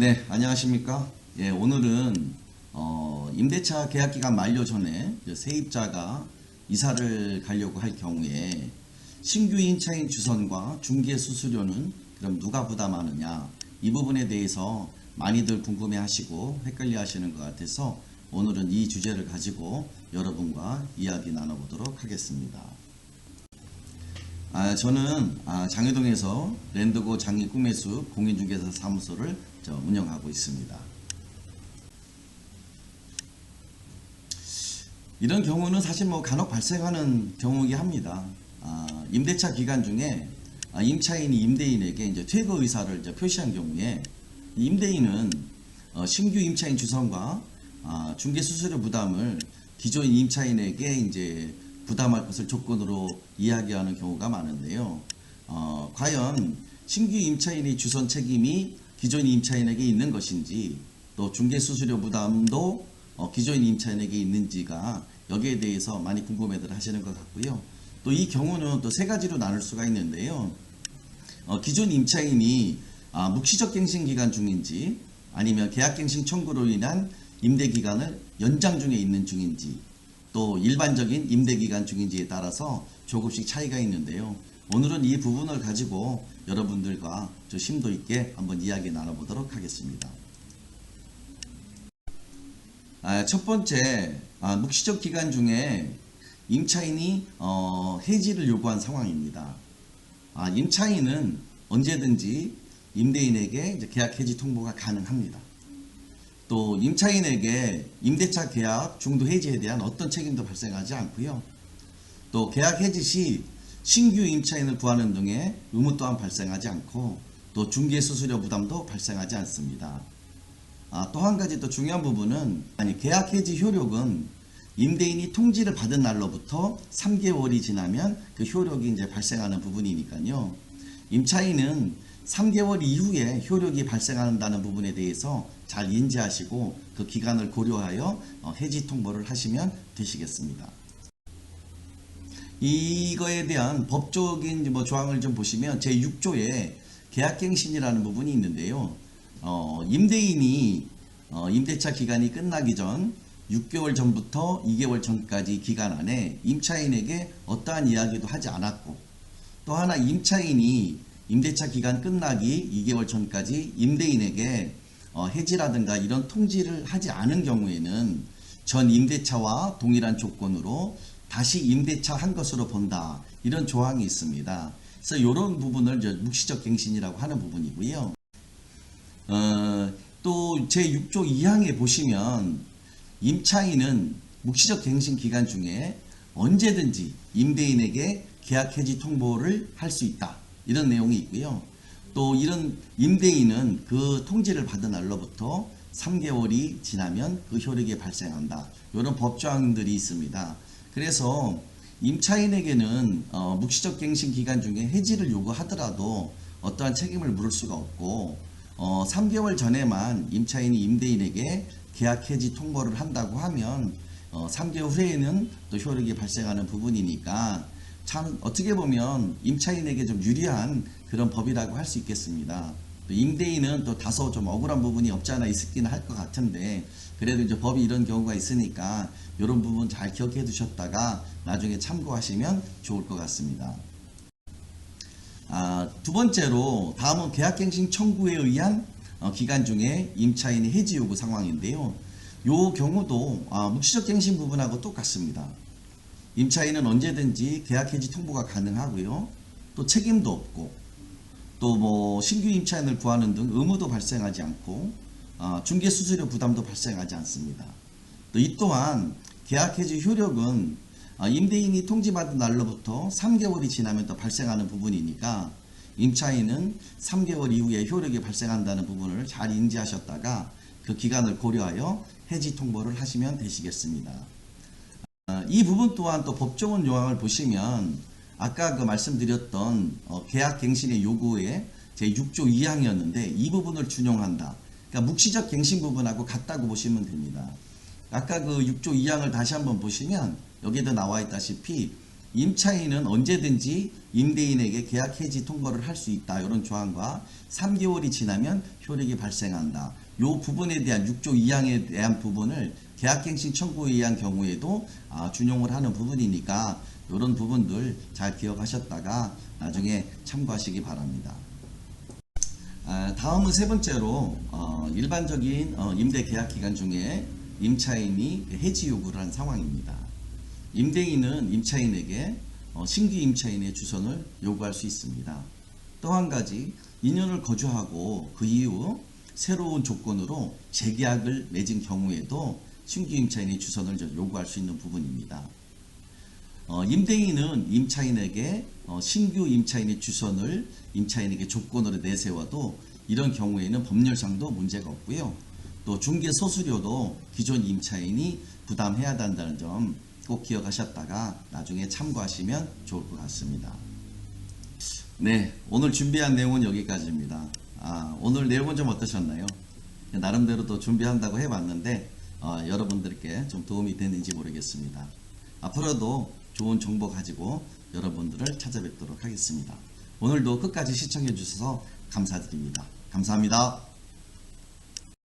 네, 안녕하십니까? 예, 오늘은 임대차 계약기간 만료 전에 세입자가 이사를 가려고 할 경우에 신규 임차인 주선과 중개 수수료는 그럼 누가 부담하느냐, 이 부분에 대해서 많이들 궁금해하시고 헷갈려하시는 것 같아서 오늘은 이 주제를 가지고 여러분과 이야기 나눠보도록 하겠습니다. 저는 장해동에서 랜드고 장기 꿈매수 공인중개사 사무소를 운영하고 있습니다. 이런 경우는 사실 간혹 발생하는 경우이긴 합니다. 임대차 기간 중에 임차인이 임대인에게 이제 퇴거 의사를 표시한 경우에 임대인은 신규 임차인 주선과 중개 수수료 부담을 기존 임차인에게 이제 부담할 것을 조건으로 이야기하는 경우가 많은데요. 과연 신규 임차인의 주선 책임이 기존 임차인에게 있는 것인지, 또 중개 수수료 부담도 기존 임차인에게 있는지가 여기에 대해서 많이 궁금해들 하시는 것 같고요. 또 이 경우는 또 세 가지로 나눌 수가 있는데요. 기존 임차인이 묵시적 갱신 기간 중인지, 아니면 계약갱신 청구로 인한 임대기간을 연장 중에 있는 중인지, 또 일반적인 임대기간 중인지에 따라서 조금씩 차이가 있는데요. 오늘은 이 부분을 가지고 여러분들과 좀 심도 있게 한번 이야기 나눠보도록 하겠습니다. 첫 번째, 묵시적 기간 중에 임차인이 해지를 요구한 상황입니다. 임차인은 언제든지 임대인에게 계약 해지 통보가 가능합니다. 또 임차인에게 임대차 계약 중도 해지에 대한 어떤 책임도 발생하지 않고요. 또 계약 해지 시 신규 임차인을 구하는 등의 의무 또한 발생하지 않고, 또 중개 수수료 부담도 발생하지 않습니다. 또 한 가지 또 중요한 부분은 계약 해지 효력은 임대인이 통지를 받은 날로부터 3개월이 지나면 그 효력이 이제 발생하는 부분이니까요. 임차인은 3개월 이후에 효력이 발생한다는 부분에 대해서 잘 인지하시고 그 기간을 고려하여 해지 통보를 하시면 되시겠습니다. 이거에 대한 법적인 조항을 좀 보시면 제6조에 계약갱신이라는 부분이 있는데요. 임대인이 임대차 기간이 끝나기 전 6개월 전부터 2개월 전까지 기간 안에 임차인에게 어떠한 이야기도 하지 않았고, 또 하나 임차인이 임대차 기간 끝나기 2개월 전까지 임대인에게 해지라든가 이런 통지를 하지 않은 경우에는 전 임대차와 동일한 조건으로 다시 임대차 한 것으로 본다, 이런 조항이 있습니다. 그래서 이런 부분을 묵시적 갱신이라고 하는 부분이고요. 또 제6조 2항에 보시면 임차인은 묵시적 갱신 기간 중에 언제든지 임대인에게 계약 해지 통보를 할 수 있다, 이런 내용이 있고요. 또 이런 임대인은 그 통지를 받은 날로부터 3개월이 지나면 그 효력이 발생한다, 이런 법조항들이 있습니다. 그래서 임차인에게는 묵시적 갱신 기간 중에 해지를 요구하더라도 어떠한 책임을 물을 수가 없고, 3개월 전에만 임차인이 임대인에게 계약 해지 통보를 한다고 하면 3개월 후에는 또 효력이 발생하는 부분이니까 참 어떻게 보면 임차인에게 좀 유리한 그런 법이라고 할 수 있겠습니다. 또 임대인은 또 다소 좀 억울한 부분이 없지 않아 있기는 할 것 같은데, 그래도 이제 법이 이런 경우가 있으니까 이런 부분 잘 기억해 두셨다가 나중에 참고하시면 좋을 것 같습니다. 두 번째로 다음은 계약갱신 청구에 의한 기간 중에 임차인의 해지 요구 상황인데요. 이 경우도 묵시적 갱신 부분하고 똑같습니다. 임차인은 언제든지 계약 해지 통보가 가능하고요. 또 책임도 없고, 또 신규 임차인을 구하는 등 의무도 발생하지 않고, 중개 수수료 부담도 발생하지 않습니다. 또 이 또한 계약 해지 효력은 임대인이 통지받은 날로부터 3개월이 지나면 또 발생하는 부분이니까 임차인은 3개월 이후에 효력이 발생한다는 부분을 잘 인지하셨다가 그 기간을 고려하여 해지 통보를 하시면 되시겠습니다. 이 부분 또한 또 법조문 요항을 보시면 아까 말씀드렸던 계약갱신의 요구에 제6조 2항이었는데 이 부분을 준용한다. 그러니까 묵시적 갱신 부분하고 같다고 보시면 됩니다. 아까 그 6조 2항을 다시 한번 보시면 여기에도 나와 있다시피 임차인은 언제든지 임대인에게 계약 해지 통보를 할 수 있다. 이런 조항과 3개월이 지나면 효력이 발생한다. 이 부분에 대한 6조 2항에 대한 부분을 계약갱신 청구에 의한 경우에도 준용을 하는 부분이니까 이런 부분들 잘 기억하셨다가 나중에 참고하시기 바랍니다. 다음은 세 번째로 일반적인 임대 계약 기간 중에 임차인이 해지 요구를 한 상황입니다. 임대인은 임차인에게 신규 임차인의 주선을 요구할 수 있습니다. 또 한 가지 2년을 거주하고 그 이후 새로운 조건으로 재계약을 맺은 경우에도 신규 임차인의 주선을 요구할 수 있는 부분입니다. 임대인은 임차인에게 신규 임차인의 주선을 임차인에게 조건으로 내세워도 이런 경우에는 법률상도 문제가 없고요. 또 중개 소수료도 기존 임차인이 부담해야 한다는 점 꼭 기억하셨다가 나중에 참고하시면 좋을 것 같습니다. 네, 오늘 준비한 내용은 여기까지입니다. 오늘 내용은 좀 어떠셨나요? 나름대로 또 준비한다고 해봤는데 여러분들께 좀 도움이 됐는지 모르겠습니다. 앞으로도 좋은 정보 가지고 여러분들을 찾아뵙도록 하겠습니다. 오늘도 끝까지 시청해 주셔서 감사드립니다. 감사합니다.